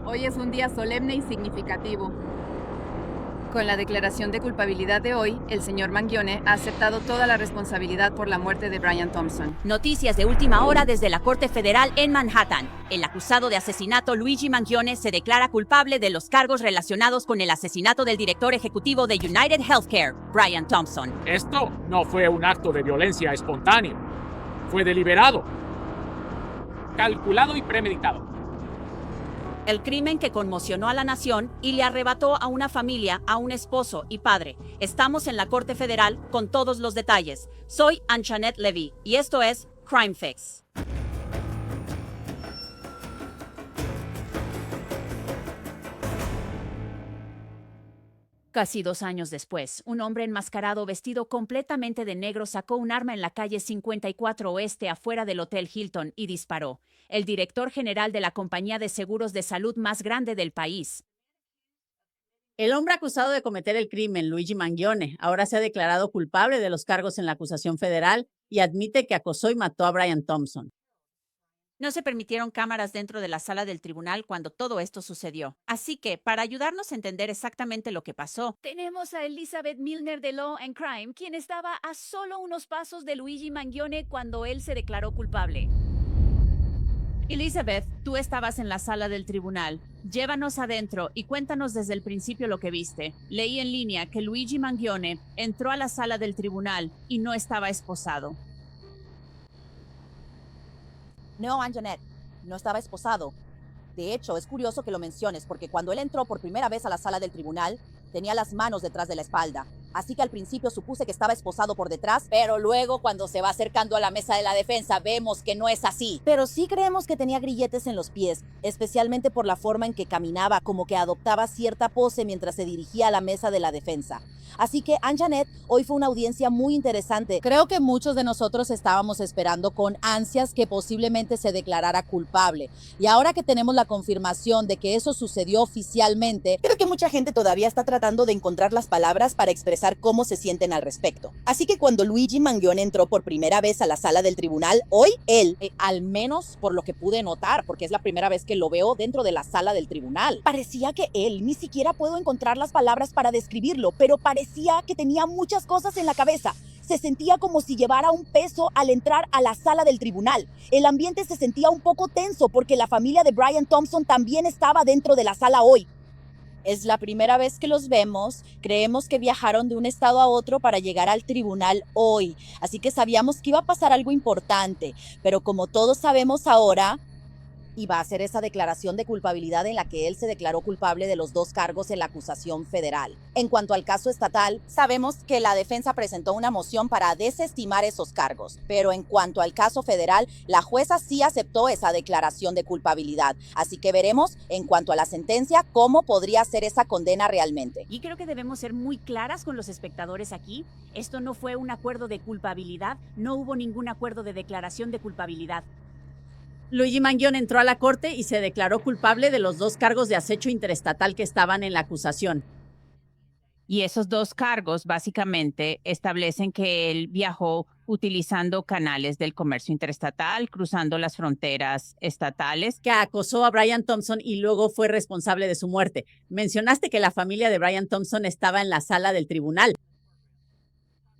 Hoy es un día solemne y significativo. Con la declaración de culpabilidad de hoy, el señor Mangione ha aceptado toda la responsabilidad por la muerte de Brian Thompson. Noticias de última hora desde la Corte Federal en Manhattan. El acusado de asesinato Luigi Mangione se declara culpable de los cargos relacionados con el asesinato del director ejecutivo de United Healthcare, Brian Thompson. Esto no fue un acto de violencia espontáneo. Fue deliberado, calculado y premeditado. El crimen que conmocionó a la nación y le arrebató a una familia, a un esposo y padre. Estamos en la Corte Federal con todos los detalles. Soy Anjanette Levy y esto es Crime Fix. Casi 2 años después, un hombre enmascarado vestido completamente de negro sacó un arma en la calle 54 Oeste afuera del Hotel Hilton y disparó. El director general de la compañía de seguros de salud más grande del país. El hombre acusado de cometer el crimen, Luigi Mangione, ahora se ha declarado culpable de los cargos en la acusación federal y admite que acosó y mató a Brian Thompson. No se permitieron cámaras dentro de la sala del tribunal cuando todo esto sucedió. Así que, para ayudarnos a entender exactamente lo que pasó, tenemos a Elizabeth Milner de Law and Crime, quien estaba a solo unos pasos de Luigi Mangione cuando él se declaró culpable. Elizabeth, tú estabas en la sala del tribunal. Llévanos adentro y cuéntanos desde el principio lo que viste. Leí en línea que Luigi Mangione entró a la sala del tribunal y no estaba esposado. No, Anjanette, no estaba esposado. De hecho, es curioso que lo menciones porque cuando él entró por primera vez a la sala del tribunal, tenía las manos detrás de la espalda. Así que al principio supuse que estaba esposado por detrás, pero luego cuando se va acercando a la mesa de la defensa vemos que no es así. Pero sí creemos que tenía grilletes en los pies, especialmente por la forma en que caminaba, como que adoptaba cierta pose mientras se dirigía a la mesa de la defensa. Así que, Anjanette, hoy fue una audiencia muy interesante. Creo que muchos de nosotros estábamos esperando con ansias que posiblemente se declarara culpable. Y ahora que tenemos la confirmación de que eso sucedió oficialmente, creo que mucha gente todavía está tratando de encontrar las palabras para expresar cómo se sienten al respecto. Así que cuando Luigi Mangione entró por primera vez a la sala del tribunal, hoy él, al menos por lo que pude notar, porque es la primera vez que lo veo dentro de la sala del tribunal, parecía que él, ni siquiera puedo encontrar las palabras para describirlo, pero parecía que tenía muchas cosas en la cabeza. Se sentía como si llevara un peso al entrar a la sala del tribunal. El ambiente se sentía un poco tenso porque la familia de Brian Thompson también estaba dentro de la sala hoy. Es la primera vez que los vemos. Creemos que viajaron de un estado a otro para llegar al tribunal hoy. Así que sabíamos que iba a pasar algo importante. Pero como todos sabemos ahora, iba a hacer esa declaración de culpabilidad en la que él se declaró culpable de los 2 cargos en la acusación federal. En cuanto al caso estatal, sabemos que la defensa presentó una moción para desestimar esos cargos, pero en cuanto al caso federal, la jueza sí aceptó esa declaración de culpabilidad. Así que veremos, en cuanto a la sentencia, cómo podría ser esa condena realmente. Y creo que debemos ser muy claras con los espectadores aquí. Esto no fue un acuerdo de culpabilidad, no hubo ningún acuerdo de declaración de culpabilidad. Luigi Mangione entró a la corte y se declaró culpable de los 2 cargos de acecho interestatal que estaban en la acusación. Y esos 2 cargos básicamente establecen que él viajó utilizando canales del comercio interestatal, cruzando las fronteras estatales. Que acosó a Brian Thompson y luego fue responsable de su muerte. Mencionaste que la familia de Brian Thompson estaba en la sala del tribunal.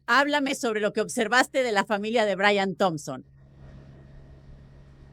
Háblame sobre lo que observaste de la familia de Brian Thompson.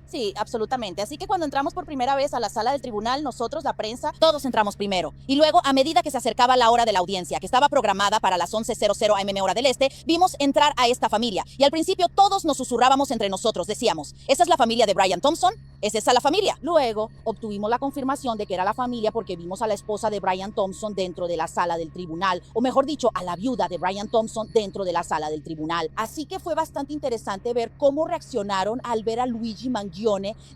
Sí, absolutamente. Así que cuando entramos por primera vez a la sala del tribunal, nosotros, la prensa, todos entramos primero. Y luego, a medida que se acercaba la hora de la audiencia, que estaba programada para las 11:00 am hora del este, vimos entrar a esta familia. Y al principio todos nos susurrábamos entre nosotros. Decíamos, ¿esa es la familia de Brian Thompson? ¿Es esa la familia? Luego, obtuvimos la confirmación de que era la familia porque vimos a la esposa de Brian Thompson dentro de la sala del tribunal. O mejor dicho, a la viuda de Brian Thompson dentro de la sala del tribunal. Así que fue bastante interesante ver cómo reaccionaron al ver a Luigi Mangione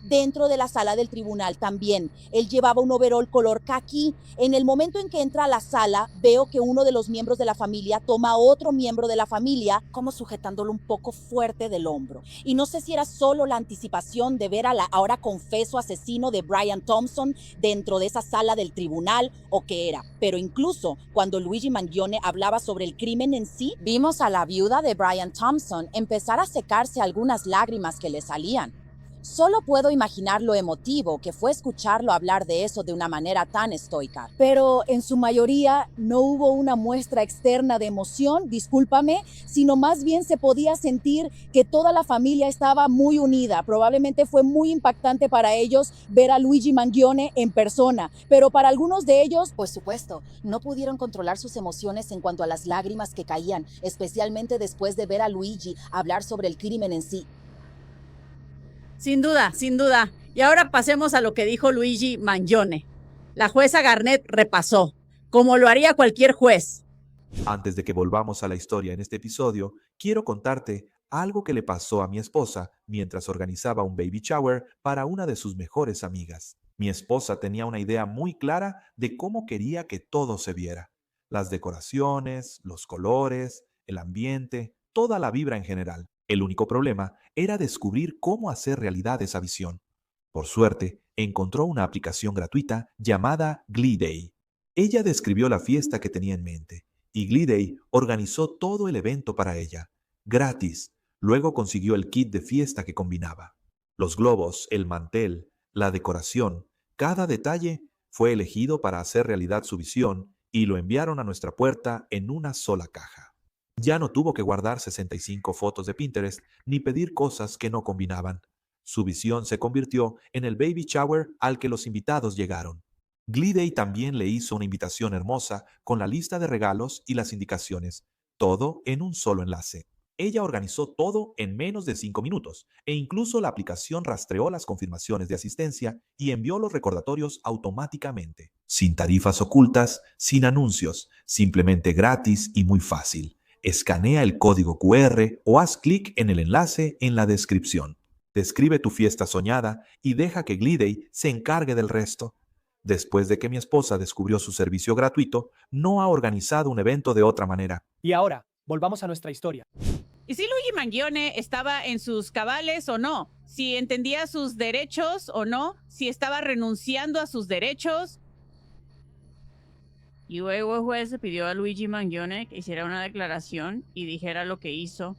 dentro de la sala del tribunal también. Él llevaba un overol color caqui. En el momento en que entra a la sala, veo que uno de los miembros de la familia toma a otro miembro de la familia como sujetándolo un poco fuerte del hombro. Y no sé si era solo la anticipación de ver a la ahora confeso asesino de Brian Thompson dentro de esa sala del tribunal o qué era. Pero incluso cuando Luigi Mangione hablaba sobre el crimen en sí, vimos a la viuda de Brian Thompson empezar a secarse algunas lágrimas que le salían. Solo puedo imaginar lo emotivo que fue escucharlo hablar de eso de una manera tan estoica. Pero en su mayoría no hubo una muestra externa de emoción, discúlpame, sino más bien se podía sentir que toda la familia estaba muy unida. Probablemente fue muy impactante para ellos ver a Luigi Mangione en persona, pero para algunos de ellos, por supuesto, no pudieron controlar sus emociones en cuanto a las lágrimas que caían, especialmente después de ver a Luigi hablar sobre el crimen en sí. Sin duda, sin duda. Y ahora pasemos a lo que dijo Luigi Mangione. La jueza Garnett repasó, como lo haría cualquier juez. Antes de que volvamos a la historia en este episodio, quiero contarte algo que le pasó a mi esposa mientras organizaba un baby shower para una de sus mejores amigas. Mi esposa tenía una idea muy clara de cómo quería que todo se viera. Las decoraciones, los colores, el ambiente, toda la vibra en general. El único problema era descubrir cómo hacer realidad esa visión. Por suerte, encontró una aplicación gratuita llamada Gleeday. Ella describió la fiesta que tenía en mente y Gleeday organizó todo el evento para ella, gratis. Luego consiguió el kit de fiesta que combinaba. Los globos, el mantel, la decoración, cada detalle fue elegido para hacer realidad su visión y lo enviaron a nuestra puerta en una sola caja. Ya no tuvo que guardar 65 fotos de Pinterest ni pedir cosas que no combinaban. Su visión se convirtió en el baby shower al que los invitados llegaron. Gleeday también le hizo una invitación hermosa con la lista de regalos y las indicaciones, todo en un solo enlace. Ella organizó todo en menos de 5 minutos e incluso la aplicación rastreó las confirmaciones de asistencia y envió los recordatorios automáticamente. Sin tarifas ocultas, sin anuncios, simplemente gratis y muy fácil. Escanea el código QR o haz clic en el enlace en la descripción. Describe tu fiesta soñada y deja que Gleeday se encargue del resto. Después de que mi esposa descubrió su servicio gratuito, no ha organizado un evento de otra manera. Y ahora, volvamos a nuestra historia. ¿Y si Luigi Mangione estaba en sus cabales o no? ¿Si entendía sus derechos o no? ¿Si estaba renunciando a sus derechos? Y luego el juez le pidió a Luigi Mangione que hiciera una declaración y dijera lo que hizo.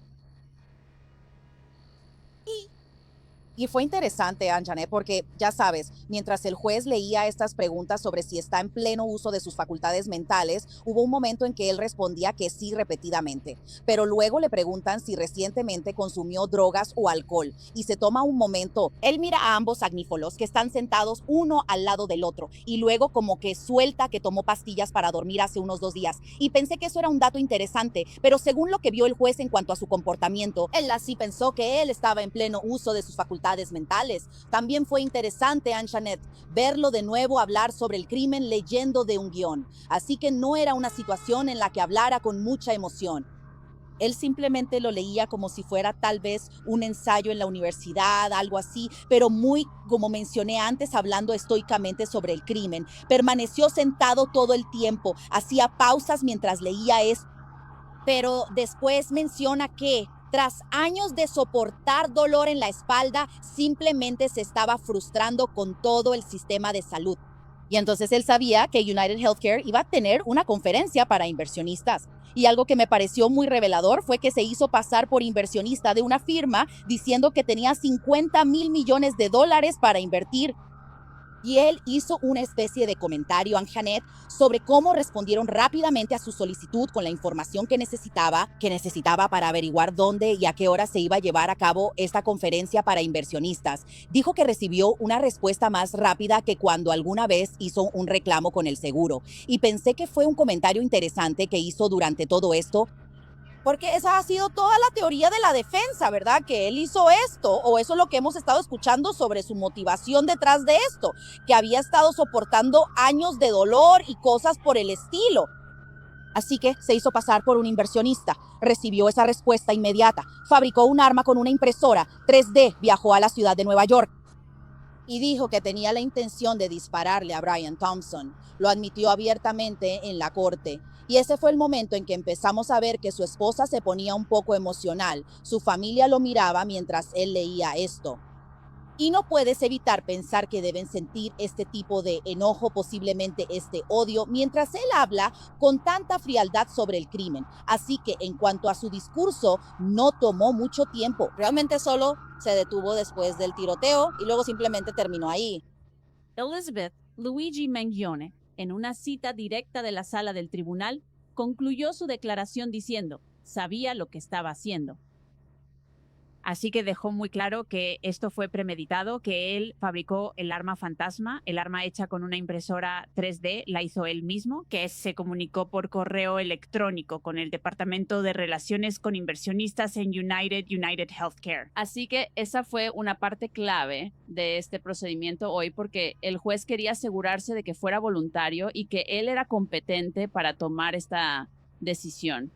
Y fue interesante, Anjanet, porque ya sabes, mientras el juez leía estas preguntas sobre si está en pleno uso de sus facultades mentales, hubo un momento en que él respondía que sí repetidamente. Pero luego le preguntan si recientemente consumió drogas o alcohol. Y se toma un momento. Él mira a ambos agnífolos que están sentados uno al lado del otro. Y luego como que suelta que tomó pastillas para dormir hace unos 2 días. Y pensé que eso era un dato interesante. Pero según lo que vio el juez en cuanto a su comportamiento, él así pensó que él estaba en pleno uso de sus facultades mentales. También fue interesante, Anjanet, verlo de nuevo hablar sobre el crimen leyendo de un guión. Así que no era una situación en la que hablara con mucha emoción. Él simplemente lo leía como si fuera tal vez un ensayo en la universidad, algo así, pero muy, como mencioné antes, hablando estoicamente sobre el crimen. Permaneció sentado todo el tiempo, hacía pausas mientras leía eso. Pero después menciona que tras años de soportar dolor en la espalda, simplemente se estaba frustrando con todo el sistema de salud. Y entonces él sabía que United Healthcare iba a tener una conferencia para inversionistas. Y algo que me pareció muy revelador fue que se hizo pasar por inversionista de una firma diciendo que tenía $50 mil millones para invertir. Y él hizo una especie de comentario, Anjanet, sobre cómo respondieron rápidamente a su solicitud con la información que necesitaba para averiguar dónde y a qué hora se iba a llevar a cabo esta conferencia para inversionistas. Dijo que recibió una respuesta más rápida que cuando alguna vez hizo un reclamo con el seguro. Y pensé que fue un comentario interesante que hizo durante todo esto, porque esa ha sido toda la teoría de la defensa, ¿verdad? Que él hizo esto, o eso es lo que hemos estado escuchando sobre su motivación detrás de esto, que había estado soportando años de dolor y cosas por el estilo. Así que se hizo pasar por un inversionista, recibió esa respuesta inmediata, fabricó un arma con una impresora 3D, viajó a la ciudad de Nueva York y dijo que tenía la intención de dispararle a Brian Thompson. Lo admitió abiertamente en la corte. Y ese fue el momento en que empezamos a ver que su esposa se ponía un poco emocional. Su familia lo miraba mientras él leía esto. Y no puedes evitar pensar que deben sentir este tipo de enojo, posiblemente este odio, mientras él habla con tanta frialdad sobre el crimen. Así que en cuanto a su discurso, no tomó mucho tiempo. Realmente solo se detuvo después del tiroteo y luego simplemente terminó ahí. Elizabeth Luigi Mangione, en una cita directa de la sala del tribunal, concluyó su declaración diciendo, sabía lo que estaba haciendo. Así que dejó muy claro que esto fue premeditado, que él fabricó el arma fantasma, el arma hecha con una impresora 3D, la hizo él mismo, que se comunicó por correo electrónico con el Departamento de Relaciones con Inversionistas en United Healthcare. Así que esa fue una parte clave de este procedimiento hoy, porque el juez quería asegurarse de que fuera voluntario y que él era competente para tomar esta decisión.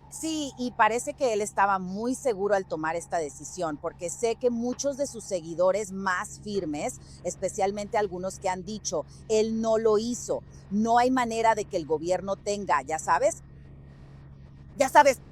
Sí, y parece que él estaba muy seguro al tomar esta decisión, porque sé que muchos de sus seguidores más firmes, especialmente algunos que han dicho, él no lo hizo, no hay manera de que el gobierno tenga, ya sabes,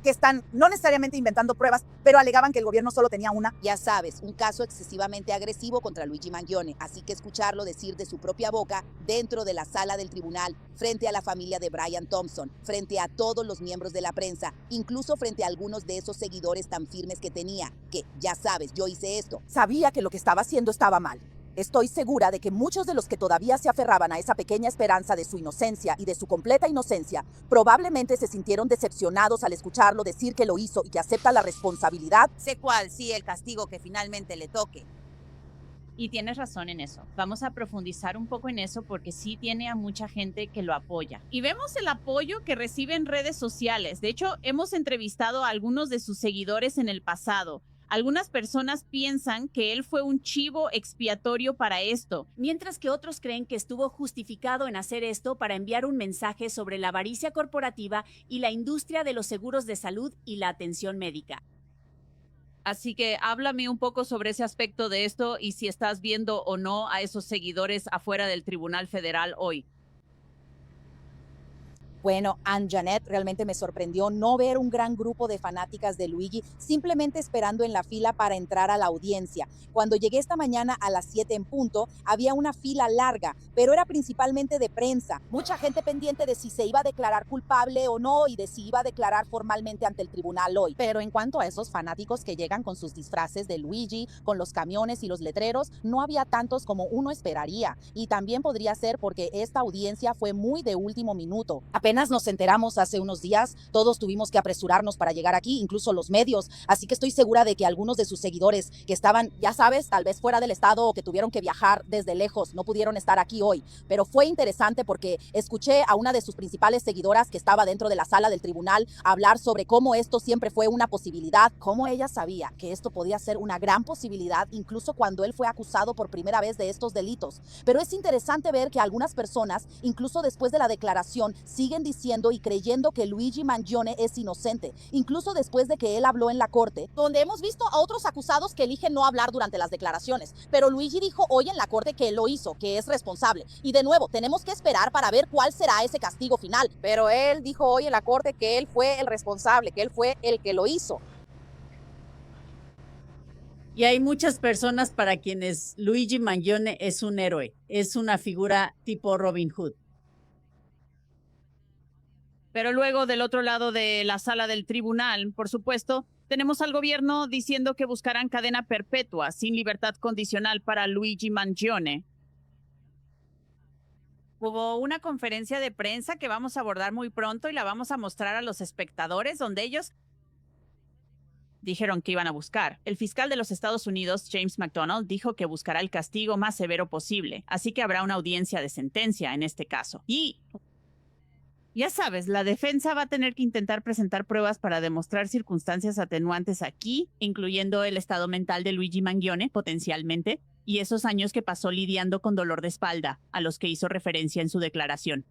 que están no necesariamente inventando pruebas, pero alegaban que el gobierno solo tenía una. Ya sabes, un caso excesivamente agresivo contra Luigi Mangione, así que escucharlo decir de su propia boca dentro de la sala del tribunal, frente a la familia de Brian Thompson, frente a todos los miembros de la prensa, incluso frente a algunos de esos seguidores tan firmes que tenía, que, ya sabes, yo hice esto. Sabía que lo que estaba haciendo estaba mal. Estoy segura de que muchos de los que todavía se aferraban a esa pequeña esperanza de su inocencia y de su completa inocencia, probablemente se sintieron decepcionados al escucharlo decir que lo hizo y que acepta la responsabilidad. Sé cuál, sí, el castigo que finalmente le toque. Y tienes razón en eso. Vamos a profundizar un poco en eso porque sí tiene a mucha gente que lo apoya. Y vemos el apoyo que recibe en redes sociales. De hecho, hemos entrevistado a algunos de sus seguidores en el pasado. Algunas personas piensan que él fue un chivo expiatorio para esto, Mientras que otros creen que estuvo justificado en hacer esto para enviar un mensaje sobre la avaricia corporativa y la industria de los seguros de salud y la atención médica. Así que háblame un poco sobre ese aspecto de esto y si estás viendo o no a esos seguidores afuera del Tribunal Federal hoy. Bueno, Ann-Janet, realmente me sorprendió no ver un gran grupo de fanáticas de Luigi simplemente esperando en la fila para entrar a la audiencia. Cuando llegué esta mañana a las 7 en punto, había una fila larga, pero era principalmente de prensa. Mucha gente pendiente de si se iba a declarar culpable o no y de si iba a declarar formalmente ante el tribunal hoy. Pero en cuanto a esos fanáticos que llegan con sus disfraces de Luigi, con los camiones y los letreros, no había tantos como uno esperaría. Y también podría ser porque esta audiencia fue muy de último minuto. Apenas nos enteramos hace unos días, todos tuvimos que apresurarnos para llegar aquí, incluso los medios, así que estoy segura de que algunos de sus seguidores que estaban, ya sabes, tal vez fuera del estado o que tuvieron que viajar desde lejos, no pudieron estar aquí hoy, pero fue interesante porque escuché a una de sus principales seguidoras que estaba dentro de la sala del tribunal hablar sobre cómo esto siempre fue una posibilidad, cómo ella sabía que esto podía ser una gran posibilidad incluso cuando él fue acusado por primera vez de estos delitos, pero es interesante ver que algunas personas, incluso después de la declaración, siguen diciendo y creyendo que Luigi Mangione es inocente, incluso después de que él habló en la corte, donde hemos visto a otros acusados que eligen no hablar durante las declaraciones, pero Luigi dijo hoy en la corte que él lo hizo, que es responsable, y de nuevo, tenemos que esperar para ver cuál será ese castigo final, pero él dijo hoy en la corte que él fue el responsable, que él fue el que lo hizo. Y hay muchas personas para quienes Luigi Mangione es un héroe, es una figura tipo Robin Hood. Pero luego del otro lado de la sala del tribunal, por supuesto, tenemos al gobierno diciendo que buscarán cadena perpetua sin libertad condicional para Luigi Mangione. Hubo una conferencia de prensa que vamos a abordar muy pronto y la vamos a mostrar a los espectadores, donde ellos dijeron que iban a buscar. El fiscal de los Estados Unidos, James McDonald, dijo que buscará el castigo más severo posible, así que habrá una audiencia de sentencia en este caso. Y ya sabes, la defensa va a tener que intentar presentar pruebas para demostrar circunstancias atenuantes aquí, incluyendo el estado mental de Luigi Mangione, potencialmente, y esos años que pasó lidiando con dolor de espalda, a los que hizo referencia en su declaración.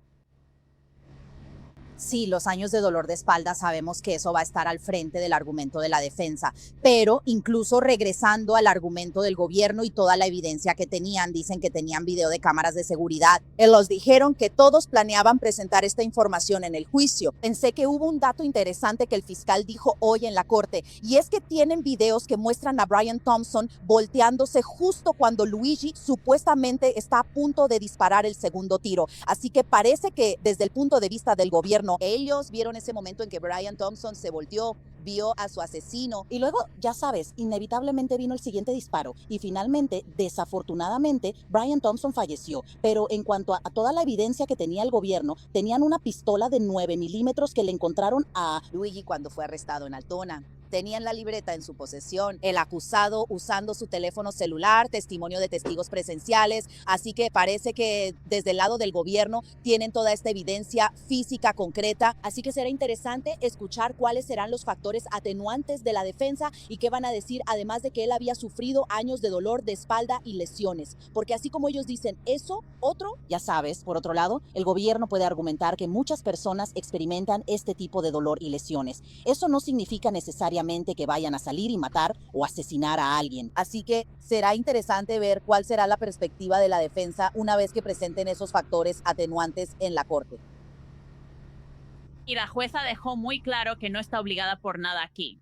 Sí, los años de dolor de espalda sabemos que eso va a estar al frente del argumento de la defensa, pero incluso regresando al argumento del gobierno y toda la evidencia que tenían, dicen que tenían video de cámaras de seguridad. Los dijeron que todos planeaban presentar esta información en el juicio. Pensé que hubo un dato interesante que el fiscal dijo hoy en la corte, y es que tienen videos que muestran a Brian Thompson volteándose justo cuando Luigi supuestamente está a punto de disparar el segundo tiro. Así que parece que desde el punto de vista del gobierno, ellos vieron ese momento en que Brian Thompson se volteó, vio a su asesino y luego, ya sabes, inevitablemente vino el siguiente disparo y finalmente, desafortunadamente, Brian Thompson falleció. Pero en cuanto a toda la evidencia que tenía el gobierno, tenían una pistola de 9 milímetros que le encontraron a Luigi cuando fue arrestado en Altona. Tenían la libreta en su posesión, el acusado usando su teléfono celular, testimonio de testigos presenciales, así que parece que desde el lado del gobierno tienen toda esta evidencia física concreta, así que será interesante escuchar cuáles serán los factores atenuantes de la defensa y qué van a decir, además de que él había sufrido años de dolor de espalda y lesiones, porque así como ellos dicen eso, otro, ya sabes, por otro lado, el gobierno puede argumentar que muchas personas experimentan este tipo de dolor y lesiones. Eso no significa necesariamente que vayan a salir y matar o asesinar a alguien. Así que será interesante ver cuál será la perspectiva de la defensa una vez que presenten esos factores atenuantes en la corte. Y la jueza dejó muy claro que no está obligada por nada aquí.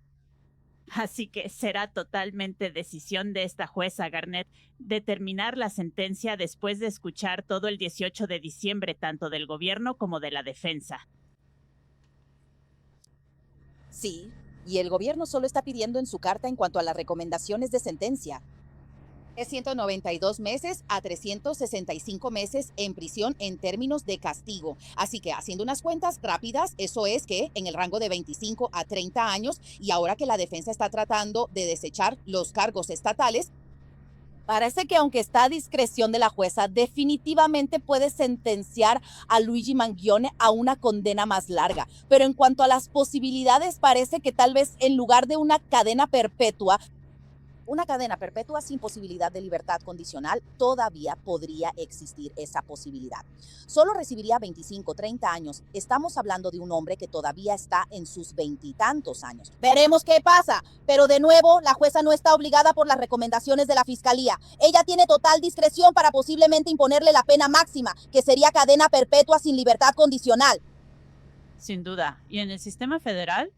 Así que será totalmente decisión de esta jueza, Garnett, determinar la sentencia después de escuchar todo el 18 de diciembre tanto del gobierno como de la defensa. Sí, y el gobierno solo está pidiendo en su carta en cuanto a las recomendaciones de sentencia. Es 192 meses a 365 meses en prisión en términos de castigo. Así que haciendo unas cuentas rápidas, eso es que en el rango de 25 a 30 años, y ahora que la defensa está tratando de desechar los cargos estatales, parece que aunque está a discreción de la jueza, definitivamente puede sentenciar a Luigi Mangione a una condena más larga. Pero en cuanto a las posibilidades, parece que tal vez en lugar de una cadena perpetua sin posibilidad de libertad condicional, todavía podría existir esa posibilidad. Solo recibiría 25, 30 años. Estamos hablando de un hombre que todavía está en sus veintitantos años. Veremos qué pasa, pero de nuevo, la jueza no está obligada por las recomendaciones de la fiscalía. Ella tiene total discreción para posiblemente imponerle la pena máxima, que sería cadena perpetua sin libertad condicional. Sin duda. ¿Y en el sistema federal?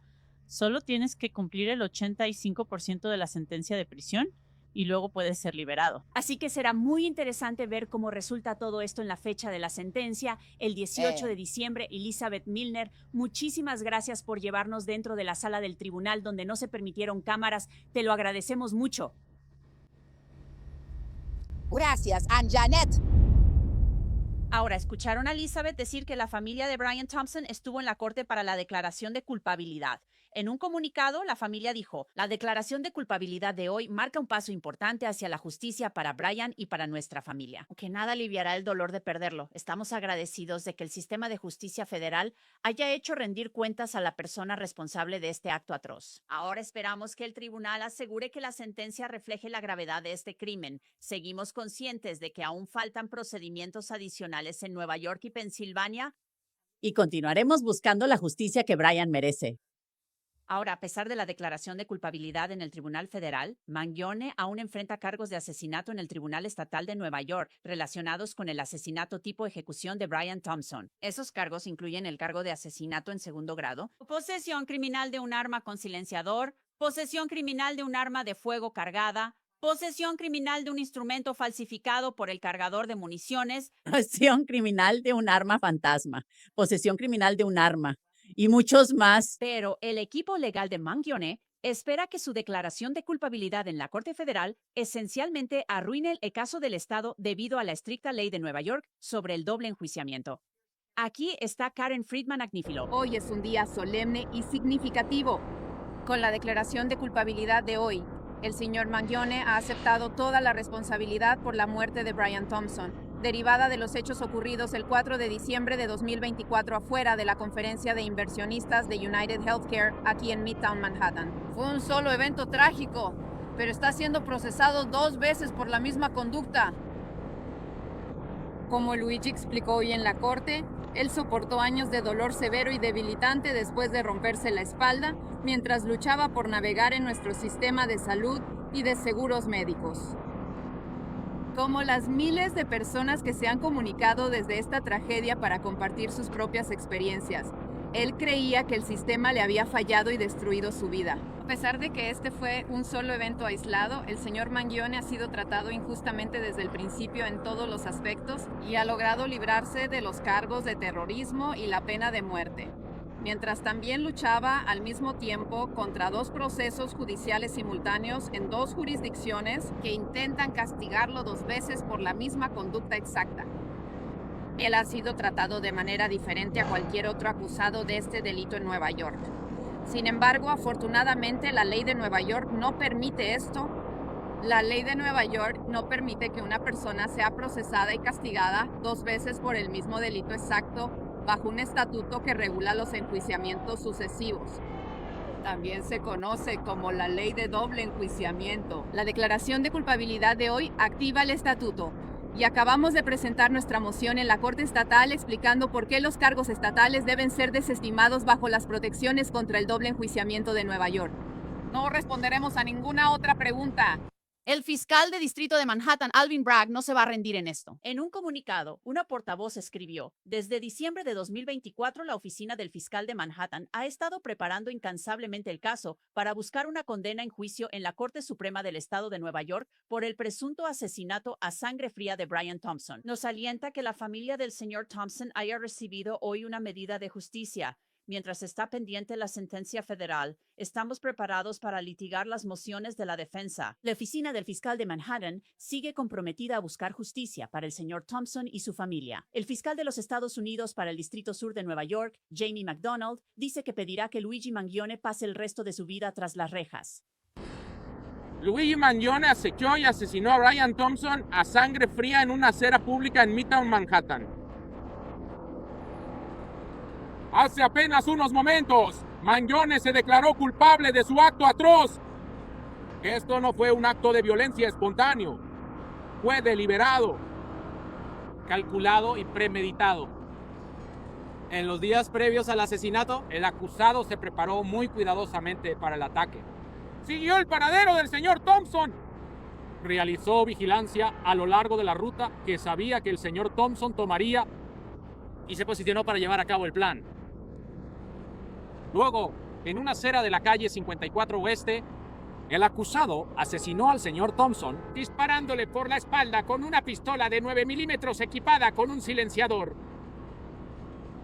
Solo tienes que cumplir el 85% de la sentencia de prisión y luego puedes ser liberado. Así que será muy interesante ver cómo resulta todo esto en la fecha de la sentencia, el 18 de diciembre. Elizabeth Milner, muchísimas gracias por llevarnos dentro de la sala del tribunal donde no se permitieron cámaras. Te lo agradecemos mucho. Gracias, Anjanette. Ahora, escucharon a Elizabeth decir que la familia de Brian Thompson estuvo en la corte para la declaración de culpabilidad. En un comunicado, la familia dijo, la declaración de culpabilidad de hoy marca un paso importante hacia la justicia para Brian y para nuestra familia. Aunque nada aliviará el dolor de perderlo, estamos agradecidos de que el sistema de justicia federal haya hecho rendir cuentas a la persona responsable de este acto atroz. Ahora esperamos que el tribunal asegure que la sentencia refleje la gravedad de este crimen. Seguimos conscientes de que aún faltan procedimientos adicionales en Nueva York y Pensilvania. Y continuaremos buscando la justicia que Brian merece. Ahora, a pesar de la declaración de culpabilidad en el Tribunal Federal, Mangione aún enfrenta cargos de asesinato en el Tribunal Estatal de Nueva York relacionados con el asesinato tipo ejecución de Brian Thompson. Esos cargos incluyen el cargo de asesinato en segundo grado, posesión criminal de un arma con silenciador, posesión criminal de un arma de fuego cargada, posesión criminal de un instrumento falsificado por el cargador de municiones, Posesión criminal de un arma fantasma, posesión criminal de un arma y muchos más. pero el equipo legal de Mangione espera que su declaración de culpabilidad en la Corte Federal esencialmente arruine el caso del Estado debido a la estricta ley de Nueva York sobre el doble enjuiciamiento. Aquí está Karen Friedman Agnifilo. Hoy es un día solemne y significativo. Con la declaración de culpabilidad de hoy, el señor Mangione ha aceptado toda la responsabilidad por la muerte de Brian Thompson, derivada de los hechos ocurridos el 4 de diciembre de 2024 afuera de la conferencia de inversionistas de United Healthcare aquí en Midtown Manhattan. Fue un solo evento trágico, pero está siendo procesado 2 veces por la misma conducta. Como Luigi explicó hoy en la corte, Él soportó años de dolor severo y debilitante después de romperse la espalda, mientras luchaba por navegar en nuestro sistema de salud y de seguros médicos. Como las miles de personas que se han comunicado desde esta tragedia para compartir sus propias experiencias, él creía que el sistema le había fallado y destruido su vida. A pesar de que este fue un solo evento aislado, el señor Mangione ha sido tratado injustamente desde el principio en todos los aspectos y ha logrado librarse de los cargos de terrorismo y la pena de muerte, mientras también luchaba al mismo tiempo contra 2 procesos judiciales simultáneos en 2 jurisdicciones que intentan castigarlo 2 veces por la misma conducta exacta. Él ha sido tratado de manera diferente a cualquier otro acusado de este delito en Nueva York. Sin embargo, afortunadamente, la ley de Nueva York no permite esto. La ley de Nueva York no permite que una persona sea procesada y castigada 2 veces por el mismo delito exacto bajo un estatuto que regula los enjuiciamientos sucesivos. También se conoce como la ley de doble enjuiciamiento. La declaración de culpabilidad de hoy activa el estatuto. Y acabamos de presentar nuestra moción en la Corte Estatal explicando por qué los cargos estatales deben ser desestimados bajo las protecciones contra el doble enjuiciamiento de Nueva York. No responderemos a ninguna otra pregunta. El fiscal de distrito de Manhattan, Alvin Bragg, no se va a rendir en esto. En un comunicado, una portavoz escribió: desde diciembre de 2024, la oficina del fiscal de Manhattan ha estado preparando incansablemente el caso para buscar una condena en juicio en la Corte Suprema del Estado de Nueva York por el presunto asesinato a sangre fría de Brian Thompson. Nos alienta que la familia del señor Thompson haya recibido hoy una medida de justicia. Mientras está pendiente la sentencia federal, estamos preparados para litigar las mociones de la defensa. La oficina del fiscal de Manhattan sigue comprometida a buscar justicia para el señor Thompson y su familia. El fiscal de los Estados Unidos para el Distrito Sur de Nueva York, Jamie McDonald, dice que pedirá que Luigi Mangione pase el resto de su vida tras las rejas. Luigi Mangione acechó y asesinó a Brian Thompson a sangre fría en una acera pública en Midtown Manhattan. Hace apenas unos momentos, Mangione se declaró culpable de su acto atroz. Esto no fue un acto de violencia espontáneo. Fue deliberado, calculado y premeditado. En los días previos al asesinato, el acusado se preparó muy cuidadosamente para el ataque. Siguió el paradero del señor Thompson. Realizó vigilancia a lo largo de la ruta que sabía que el señor Thompson tomaría y se posicionó para llevar a cabo el plan. Luego, en una acera de la calle 54 Oeste, el acusado asesinó al señor Thompson disparándole por la espalda con una pistola de 9 milímetros equipada con un silenciador.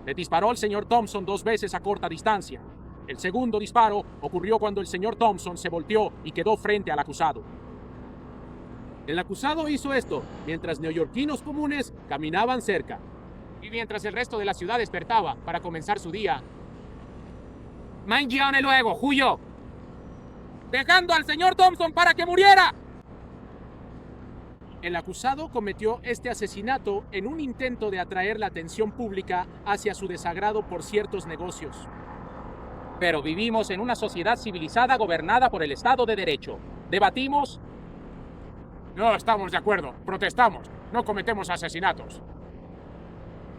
Le disparó al señor Thompson 2 veces a corta distancia. El segundo disparo ocurrió cuando el señor Thompson se volteó y quedó frente al acusado. El acusado hizo esto mientras neoyorquinos comunes caminaban cerca y mientras el resto de la ciudad despertaba para comenzar su día. Mangione luego huyó, dejando al señor Thompson para que muriera. El acusado cometió este asesinato en un intento de atraer la atención pública hacia su desagrado por ciertos negocios. Pero vivimos en una sociedad civilizada gobernada por el Estado de Derecho. Debatimos. No estamos de acuerdo. Protestamos. No cometemos asesinatos.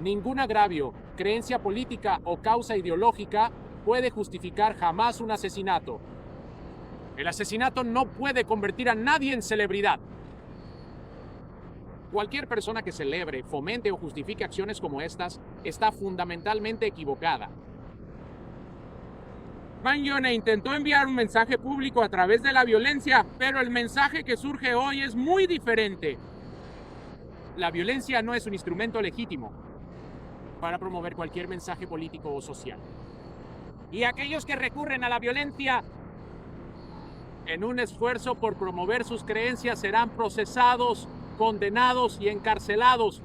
Ningún agravio, creencia política o causa ideológica puede justificar jamás un asesinato. El asesinato no puede convertir a nadie en celebridad. Cualquier persona que celebre, fomente o justifique acciones como estas está fundamentalmente equivocada. Mangione intentó enviar un mensaje público a través de la violencia, pero el mensaje que surge hoy es muy diferente. La violencia no es un instrumento legítimo para promover cualquier mensaje político o social. Y aquellos que recurren a la violencia en un esfuerzo por promover sus creencias serán procesados, condenados y encarcelados.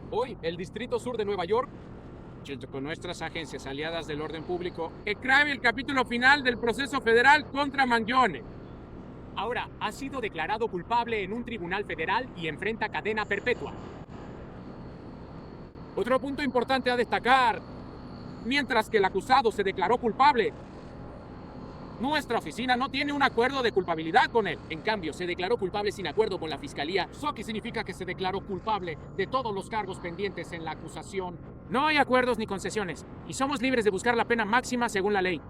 Hoy, el Distrito Sur de Nueva York, junto con nuestras agencias aliadas del orden público, escribe el capítulo final del proceso federal contra Mangione. Ahora ha sido declarado culpable en un tribunal federal y enfrenta cadena perpetua. Otro punto importante a destacar: mientras que el acusado se declaró culpable, nuestra oficina no tiene un acuerdo de culpabilidad con él. En cambio, se declaró culpable sin acuerdo con la fiscalía. Eso significa que se declaró culpable de todos los cargos pendientes en la acusación No hay acuerdos ni concesiones, y somos libres de buscar la pena máxima según la ley.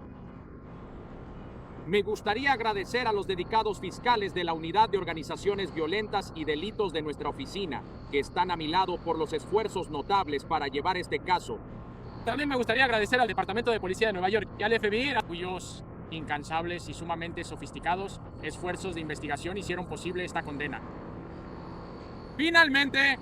Me gustaría agradecer a los dedicados fiscales de la Unidad de Organizaciones Violentas y Delitos de nuestra oficina, que están a mi lado por los esfuerzos notables para llevar este caso. También me gustaría agradecer al Departamento de Policía de Nueva York y al FBI, cuyos incansables y sumamente sofisticados esfuerzos de investigación hicieron posible esta condena. Finalmente,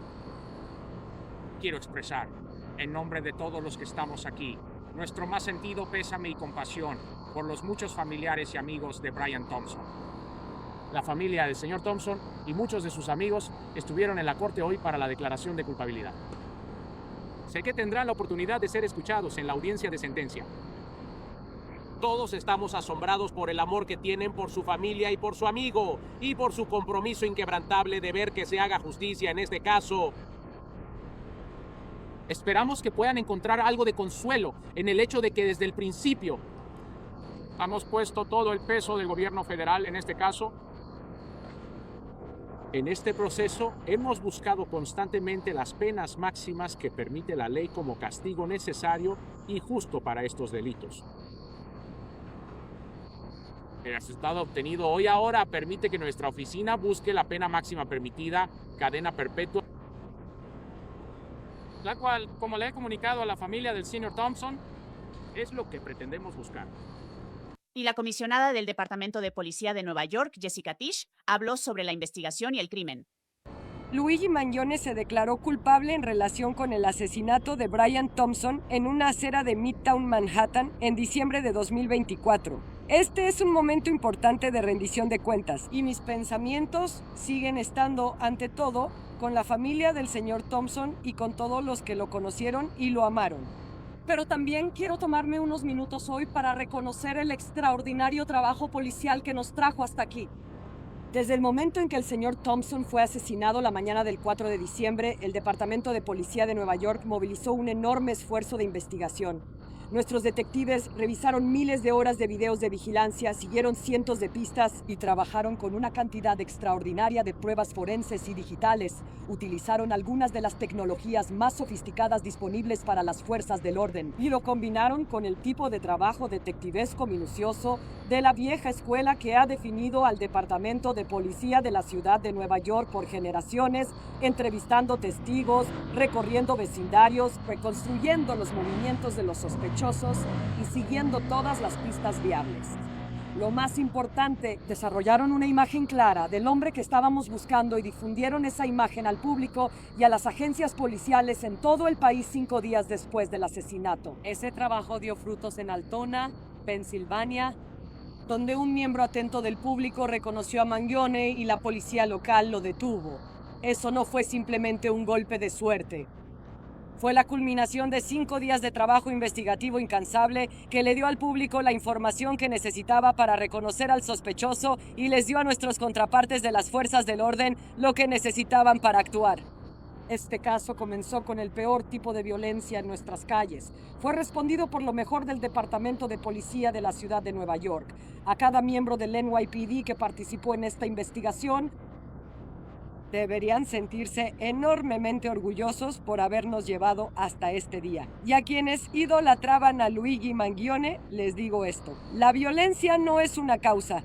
quiero expresar, en nombre de todos los que estamos aquí, nuestro más sentido pésame y compasión por los muchos familiares y amigos de Brian Thompson. La familia del señor Thompson y muchos de sus amigos estuvieron en la corte hoy para la declaración de culpabilidad. Sé que tendrán la oportunidad de ser escuchados en la audiencia de sentencia. Todos estamos asombrados por el amor que tienen por su familia y por su amigo, y por su compromiso inquebrantable de ver que se haga justicia en este caso. Esperamos que puedan encontrar algo de consuelo en el hecho de que desde el principio hemos puesto todo el peso del gobierno federal en este caso. En este proceso hemos buscado constantemente las penas máximas que permite la ley como castigo necesario y justo para estos delitos. El resultado obtenido hoy ahora permite que nuestra oficina busque la pena máxima permitida, cadena perpetua, la cual, como le he comunicado a la familia del señor Thompson, es lo que pretendemos buscar. Y la comisionada del Departamento de Policía de Nueva York, Jessica Tisch, habló sobre la investigación y el crimen. Luigi Mangione se declaró culpable en relación con el asesinato de Brian Thompson en una acera de Midtown Manhattan en diciembre de 2024. Este es un momento importante de rendición de cuentas y mis pensamientos siguen estando, ante todo, con la familia del señor Thompson y con todos los que lo conocieron y lo amaron. Pero también quiero tomarme unos minutos hoy para reconocer el extraordinario trabajo policial que nos trajo hasta aquí. Desde el momento en que el señor Thompson fue asesinado la mañana del 4 de diciembre, el Departamento de Policía de Nueva York movilizó un enorme esfuerzo de investigación. Nuestros detectives revisaron miles de horas de videos de vigilancia, siguieron cientos de pistas y trabajaron con una cantidad extraordinaria de pruebas forenses y digitales. Utilizaron algunas de las tecnologías más sofisticadas disponibles para las fuerzas del orden y lo combinaron con el tipo de trabajo detectivesco minucioso de la vieja escuela que ha definido al Departamento de Policía de la ciudad de Nueva York por generaciones, entrevistando testigos, recorriendo vecindarios, reconstruyendo los movimientos de los sospechosos y siguiendo todas las pistas viables. Lo más importante, desarrollaron una imagen clara del hombre que estábamos buscando y difundieron esa imagen al público y a las agencias policiales en todo el país 5 días después del asesinato. Ese trabajo dio frutos en Altona, Pensilvania, donde un miembro atento del público reconoció a Mangione y la policía local lo detuvo. Eso no fue simplemente un golpe de suerte. Fue la culminación de 5 días de trabajo investigativo incansable que le dio al público la información que necesitaba para reconocer al sospechoso y les dio a nuestros contrapartes de las fuerzas del orden lo que necesitaban para actuar. Este caso comenzó con el peor tipo de violencia en nuestras calles. Fue respondido por lo mejor del Departamento de Policía de la ciudad de Nueva York. A cada miembro del NYPD que participó en esta investigación, deberían sentirse enormemente orgullosos por habernos llevado hasta este día. Y a quienes idolatraban a Luigi Mangione, les digo esto. La violencia no es una causa.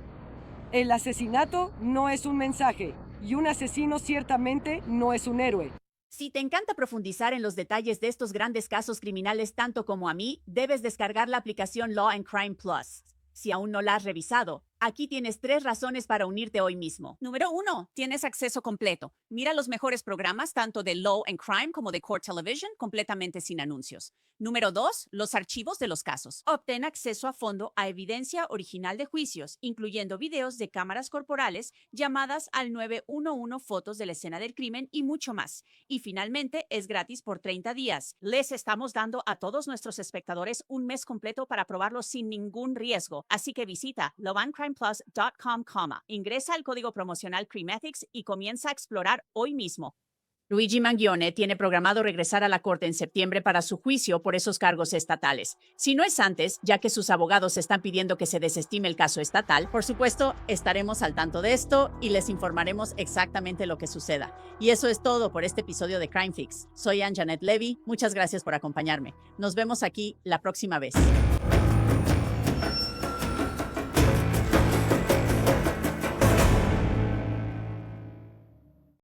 El asesinato no es un mensaje. Y un asesino ciertamente no es un héroe. Si te encanta profundizar en los detalles de estos grandes casos criminales tanto como a mí, debes descargar la aplicación Law and Crime Plus. Si aún no la has revisado, aquí tienes 3 razones para unirte hoy mismo. Número 1, tienes acceso completo. Mira los mejores programas tanto de Law and Crime como de Court Television completamente sin anuncios. Número 2, los archivos de los casos. Obtén acceso a fondo a evidencia original de juicios, incluyendo videos de cámaras corporales, llamadas al 911, fotos de la escena del crimen y mucho más. Y finalmente, es gratis por 30 días. Les estamos dando a todos nuestros espectadores un mes completo para probarlo sin ningún riesgo. Así que visita lawandcrimeplus.com, ingresa el código promocional CrimeEthics y comienza a explorar hoy mismo. Luigi Mangione tiene programado regresar a la corte en septiembre para su juicio por esos cargos estatales. Si no es antes, ya que sus abogados están pidiendo que se desestime el caso estatal, por supuesto, estaremos al tanto de esto y les informaremos exactamente lo que suceda. Y eso es todo por este episodio de Crime Fix. Soy Ann Janet Levy. Muchas gracias por acompañarme. Nos vemos aquí la próxima vez.